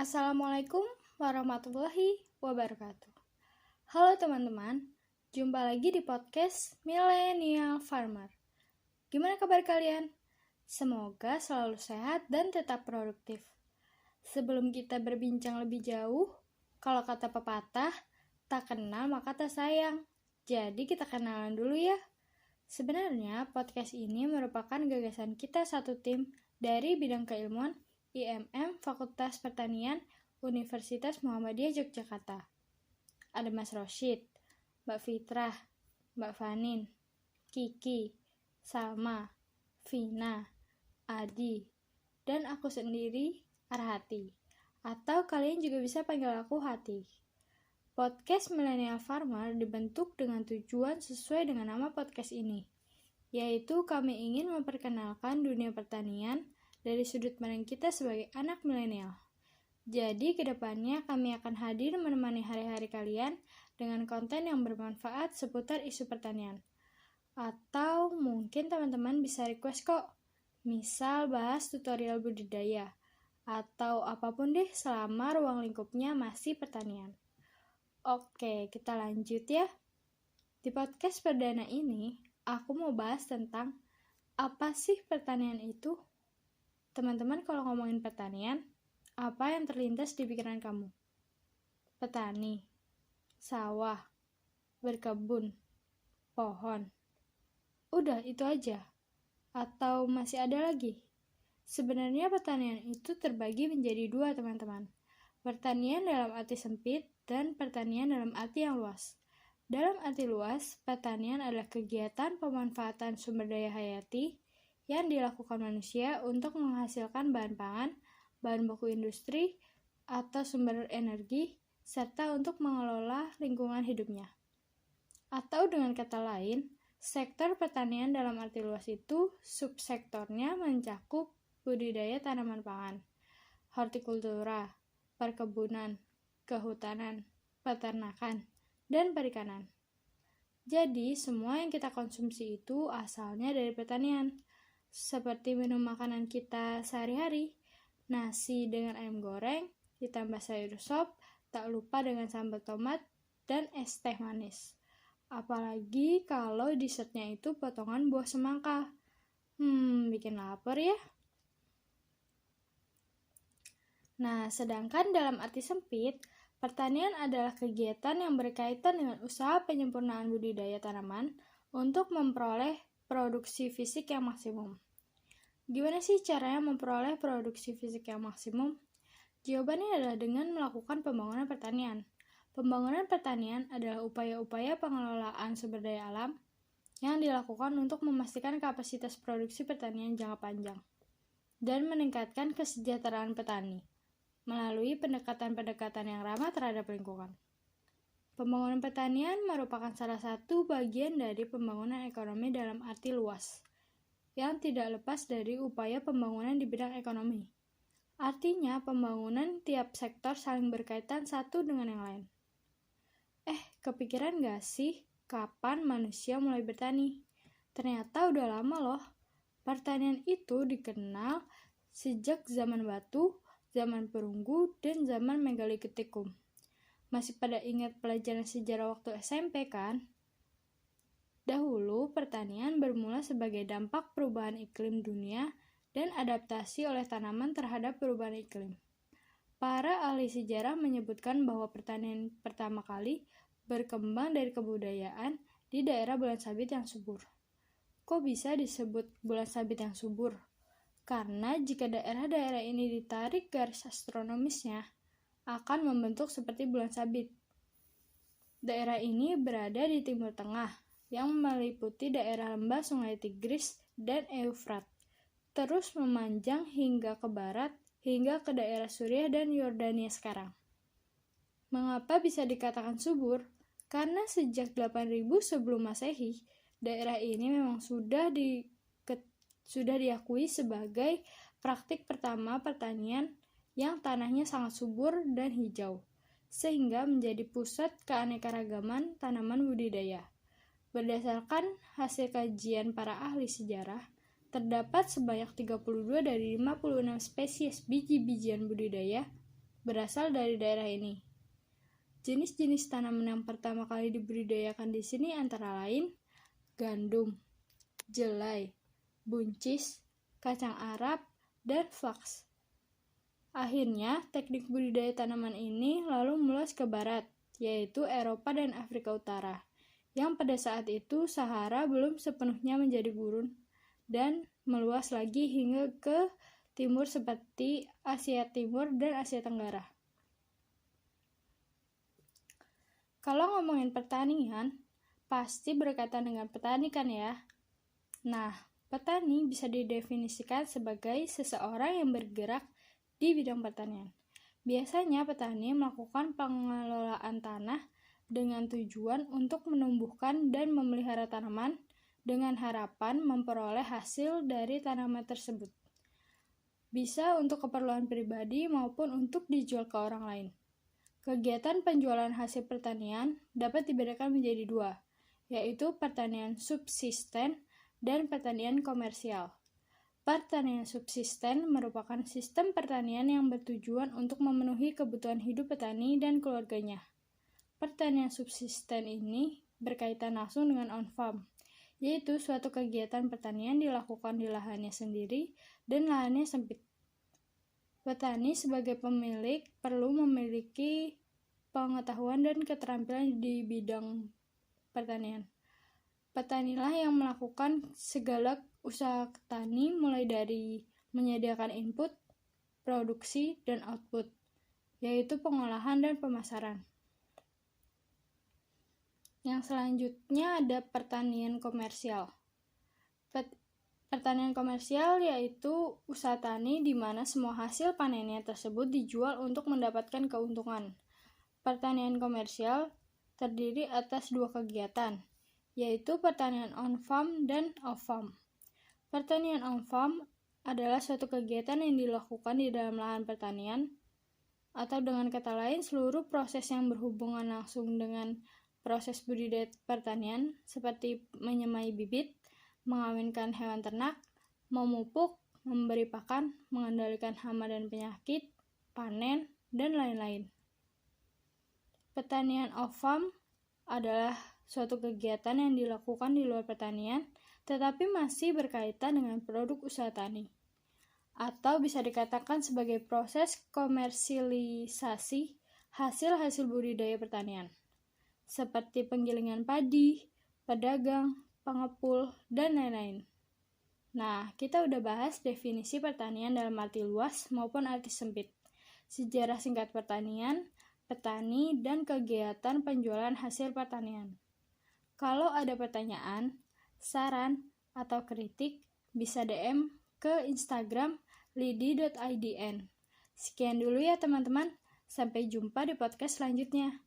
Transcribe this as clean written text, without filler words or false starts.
Assalamualaikum warahmatullahi wabarakatuh. Halo teman-teman, jumpa lagi di podcast Millennial Farmer. Gimana kabar kalian? Semoga selalu sehat dan tetap produktif. Sebelum kita berbincang lebih jauh, kalau kata pepatah, tak kenal maka tak sayang. Jadi kita kenalan dulu ya. Sebenarnya podcast ini merupakan gagasan kita satu tim dari bidang keilmuan IMM Fakultas Pertanian Universitas Muhammadiyah Yogyakarta. Ada Mas Rosyid, Mbak Fitrah, Mbak Fanin, Kiki, Salma, Vina, Adi, dan aku sendiri, Arhati. Atau kalian juga bisa panggil aku Hati. Podcast Millennial Farmer dibentuk dengan tujuan sesuai dengan nama podcast ini, yaitu kami ingin memperkenalkan dunia pertanian dari sudut pandang kita sebagai anak milenial. Jadi kedepannya kami akan hadir menemani hari-hari kalian dengan konten yang bermanfaat seputar isu pertanian. Atau mungkin teman-teman bisa request kok, misal bahas tutorial budidaya, atau apapun deh selama ruang lingkupnya masih pertanian. Oke, kita lanjut ya. Di podcast perdana ini, aku mau bahas tentang apa sih pertanian itu? Teman-teman, kalau ngomongin pertanian, apa yang terlintas di pikiran kamu? Petani, sawah, berkebun, pohon. Udah, itu aja. Atau masih ada lagi? Sebenarnya pertanian itu terbagi menjadi dua, teman-teman. Pertanian dalam arti sempit dan pertanian dalam arti yang luas. Dalam arti luas, pertanian adalah kegiatan pemanfaatan sumber daya hayati yang dilakukan manusia untuk menghasilkan bahan pangan, bahan baku industri, atau sumber energi, serta untuk mengelola lingkungan hidupnya. Atau dengan kata lain, sektor pertanian dalam arti luas itu subsektornya mencakup budidaya tanaman pangan, hortikultura, perkebunan, kehutanan, peternakan, dan perikanan. Jadi, semua yang kita konsumsi itu asalnya dari pertanian. Seperti minum makanan kita sehari-hari, nasi dengan ayam goreng, ditambah sayur sop, tak lupa dengan sambal tomat, dan es teh manis. Apalagi kalau dessertnya itu potongan buah semangka. Bikin lapar ya. Nah, sedangkan dalam arti sempit, pertanian adalah kegiatan yang berkaitan dengan usaha penyempurnaan budidaya tanaman untuk memperoleh produksi fisik yang maksimum. Gimana sih caranya memperoleh produksi fisik yang maksimum? Jawabannya adalah dengan melakukan pembangunan pertanian. Pembangunan pertanian adalah upaya-upaya pengelolaan sumber daya alam yang dilakukan untuk memastikan kapasitas produksi pertanian jangka panjang dan meningkatkan kesejahteraan petani melalui pendekatan-pendekatan yang ramah terhadap lingkungan. Pembangunan pertanian merupakan salah satu bagian dari pembangunan ekonomi dalam arti luas, yang tidak lepas dari upaya pembangunan di bidang ekonomi. Artinya, pembangunan tiap sektor saling berkaitan satu dengan yang lain. Kepikiran gak sih kapan manusia mulai bertani? Ternyata udah lama loh. Pertanian itu dikenal sejak zaman batu, zaman perunggu, dan zaman megalitikum. Masih pada ingat pelajaran sejarah waktu SMP kan? Dahulu, pertanian bermula sebagai dampak perubahan iklim dunia dan adaptasi oleh tanaman terhadap perubahan iklim. Para ahli sejarah menyebutkan bahwa pertanian pertama kali berkembang dari kebudayaan di daerah bulan sabit yang subur. Kok bisa disebut bulan sabit yang subur? Karena jika daerah-daerah ini ditarik garis astronomisnya, akan membentuk seperti bulan sabit. Daerah ini berada di timur tengah, yang meliputi daerah lembah Sungai Tigris dan Eufrat, terus memanjang hingga ke barat, hingga ke daerah Suriah dan Yordania sekarang. Mengapa bisa dikatakan subur? Karena sejak 8000 sebelum Masehi, daerah ini memang sudah diakui sebagai praktik pertama pertanian yang tanahnya sangat subur dan hijau, sehingga menjadi pusat keanekaragaman tanaman budidaya. Berdasarkan hasil kajian para ahli sejarah, terdapat sebanyak 32 dari 56 spesies biji-bijian budidaya berasal dari daerah ini. Jenis-jenis tanaman yang pertama kali dibudidayakan di sini antara lain gandum, jelai, buncis, kacang Arab, dan flax. Akhirnya, teknik budidaya tanaman ini lalu meluas ke barat, yaitu Eropa dan Afrika Utara, yang pada saat itu Sahara belum sepenuhnya menjadi gurun, dan meluas lagi hingga ke timur seperti Asia Timur dan Asia Tenggara. Kalau ngomongin pertanian, pasti berkaitan dengan petani kan ya? Nah, petani bisa didefinisikan sebagai seseorang yang bergerak di bidang pertanian. Biasanya petani melakukan pengelolaan tanah dengan tujuan untuk menumbuhkan dan memelihara tanaman dengan harapan memperoleh hasil dari tanaman tersebut. Bisa untuk keperluan pribadi maupun untuk dijual ke orang lain. Kegiatan penjualan hasil pertanian dapat dibedakan menjadi dua, yaitu pertanian subsisten dan pertanian komersial. Pertanian subsisten merupakan sistem pertanian yang bertujuan untuk memenuhi kebutuhan hidup petani dan keluarganya. Pertanian subsisten ini berkaitan langsung dengan on-farm, yaitu suatu kegiatan pertanian dilakukan di lahannya sendiri dan lahannya sempit. Petani sebagai pemilik perlu memiliki pengetahuan dan keterampilan di bidang pertanian. Petanilah yang melakukan segala usaha tani mulai dari menyediakan input, produksi, dan output, yaitu pengolahan dan pemasaran. Yang selanjutnya ada pertanian komersial. Pertanian komersial yaitu usaha tani di mana semua hasil panennya tersebut dijual untuk mendapatkan keuntungan. Pertanian komersial terdiri atas dua kegiatan, yaitu pertanian on-farm dan off-farm. Pertanian on-farm adalah suatu kegiatan yang dilakukan di dalam lahan pertanian, atau dengan kata lain seluruh proses yang berhubungan langsung dengan proses budidaya pertanian seperti menyemai bibit, mengawinkan hewan ternak, memupuk, memberi pakan, mengendalikan hama dan penyakit, panen, dan lain-lain. Pertanian off-farm adalah suatu kegiatan yang dilakukan di luar pertanian, tetapi masih berkaitan dengan produk usaha tani, atau bisa dikatakan sebagai proses komersialisasi hasil-hasil budidaya pertanian, seperti penggilingan padi, pedagang, pengepul, dan lain-lain. Nah, kita udah bahas definisi pertanian dalam arti luas maupun arti sempit, sejarah singkat pertanian, petani, dan kegiatan penjualan hasil pertanian. Kalau ada pertanyaan, saran, atau kritik, bisa DM ke Instagram lidi.idn. Sekian dulu ya teman-teman, sampai jumpa di podcast selanjutnya.